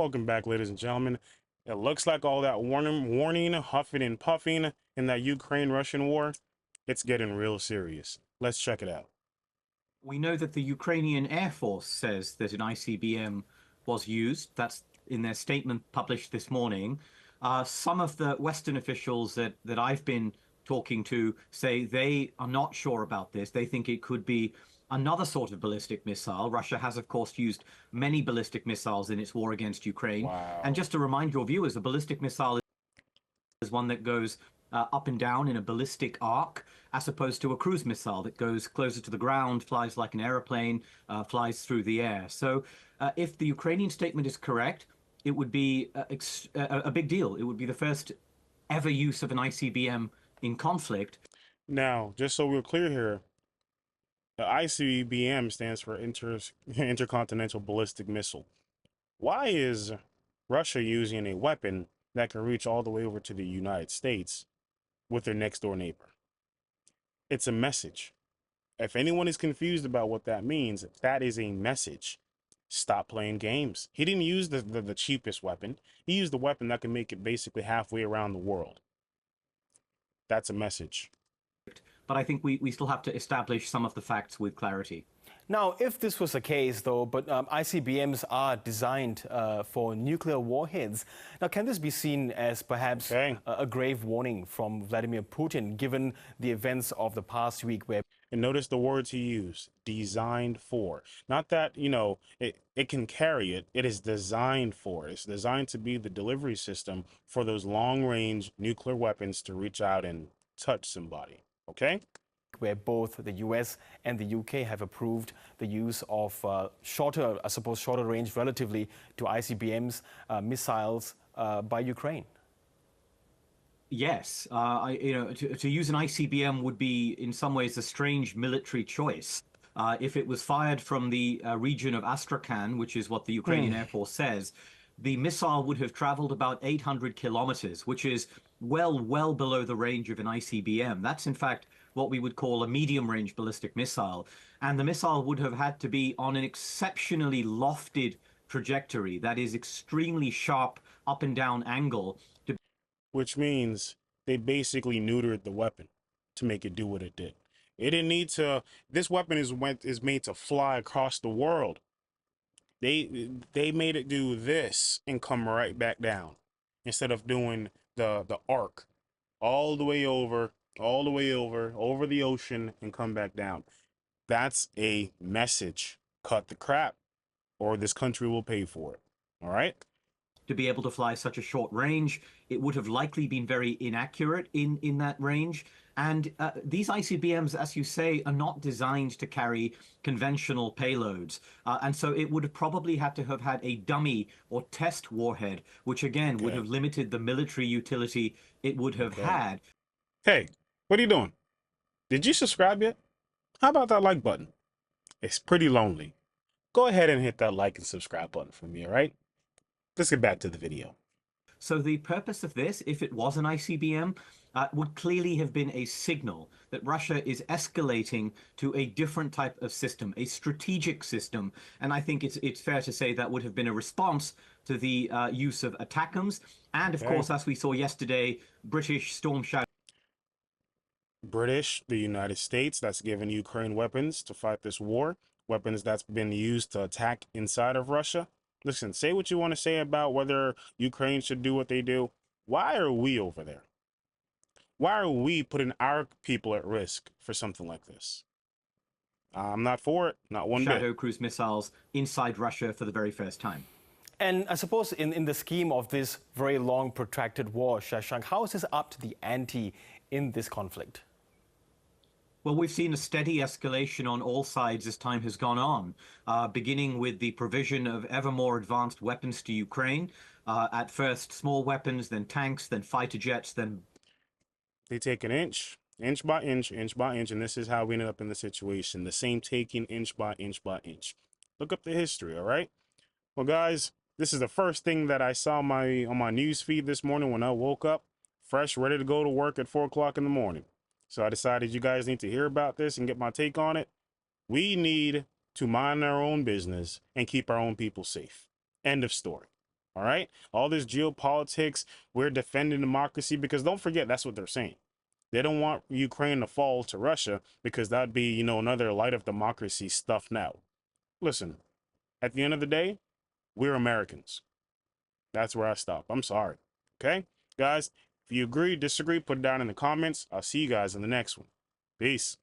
Welcome back, ladies and gentlemen. It looks like all that warning, huffing and puffing in that Ukraine-Russian war, it's getting real serious. Let's check it out. We know that the Ukrainian Air Force says that an ICBM was used. That's in their statement published this morning. Some of the Western officials that I've been talking to say they are not sure about this. They think it could be another sort of ballistic missile. Russia has, of course, used many ballistic missiles in its war against Ukraine. And Wow. just to remind your viewers, a ballistic missile is one that goes up and down in a ballistic arc, as opposed to a cruise missile that goes closer to the ground, flies like an aeroplane, flies through the air. So, if the Ukrainian statement is correct, it would be a big deal. It would be the first ever use of an ICBM in conflict. Now, just so we're clear here, the ICBM stands for Intercontinental Ballistic Missile. Why is Russia using a weapon that can reach all the way over to the United States with their next door neighbor? It's a message. If anyone is confused about what that means, that is a message. Stop playing games. He didn't use the cheapest weapon. He used the weapon that can make it basically halfway around the world. That's a message. But I think we still have to establish some of the facts with clarity. Now, if this was the case, though, but ICBMs are designed for nuclear warheads. Now, can this be seen as perhaps a grave warning from Vladimir Putin, given the events of the past week where... And notice the words he used, designed for. Not that, it can carry it. It is designed for. It's designed to be the delivery system for those long-range nuclear weapons to reach out and touch somebody, okay? Where both the US and the UK have approved the use of shorter range relatively to ICBMs missiles by Ukraine. Yes, to use an ICBM would be in some ways a strange military choice. If it was fired from the region of Astrakhan, which is what the Ukrainian Air Force says, the missile would have traveled about 800 kilometers, which is well below the range of an ICBM. That's in fact what we would call a medium-range ballistic missile. And the missile would have had to be on an exceptionally lofted trajectory, that is extremely sharp up and down angle. Which means they basically neutered the weapon to make it do what it did. It didn't need to. This weapon is made to fly across the world. They made it do this and come right back down instead of doing the arc all the way over over the ocean and come back down. That's a message. Cut the crap, or this country will pay for it. All right. To be able to fly such a short range, it would have likely been very inaccurate in that range. And these ICBMs, as you say, are not designed to carry conventional payloads. And so it would have probably had to have had a dummy or test warhead, which again would have limited the military utility it would have had. Hey, what are you doing? Did you subscribe yet? How about that like button? It's pretty lonely. Go ahead and hit that like and subscribe button for me, all right? Let's get back to the video. So the purpose of this, if it was an ICBM, would clearly have been a signal that Russia is escalating to a different type of system, a strategic system. And I think it's fair to say that would have been a response to the use of ATACMS. And of course, as we saw yesterday, British Storm Shadow. British, the United States, that's given Ukraine weapons to fight this war, weapons that's been used to attack inside of Russia. Listen, say what you want to say about whether Ukraine should do what they do. Why are we over there? Why are we putting our people at risk for something like this? I'm not for it, not one bit. Shadow cruise missiles inside Russia for the very first time. And I suppose in the scheme of this very long, protracted war, Shashank, how is this up to the ante in this conflict? Well, we've seen a steady escalation on all sides as time has gone on, beginning with the provision of ever more advanced weapons to Ukraine. At first, small weapons, then tanks, then fighter jets, then... They take an inch by inch, and this is how we ended up in the situation. The same taking inch by inch by inch. Look up the history, all right? Well, guys, this is the first thing that I saw on my news feed this morning when I woke up, fresh, ready to go to work at 4 o'clock in the morning. So I decided you guys need to hear about this and get my take on it. We need to mind our own business and keep our own people safe. End of story. All right. All this geopolitics, we're defending democracy, because don't forget, that's what they're saying. They don't want Ukraine to fall to Russia, because that'd be, you know, another light of democracy stuff now. Listen, at the end of the day, we're Americans. That's where I stop. I'm sorry. Okay, guys, if you agree, disagree, put it down in the comments. I'll see you guys in the next one. Peace.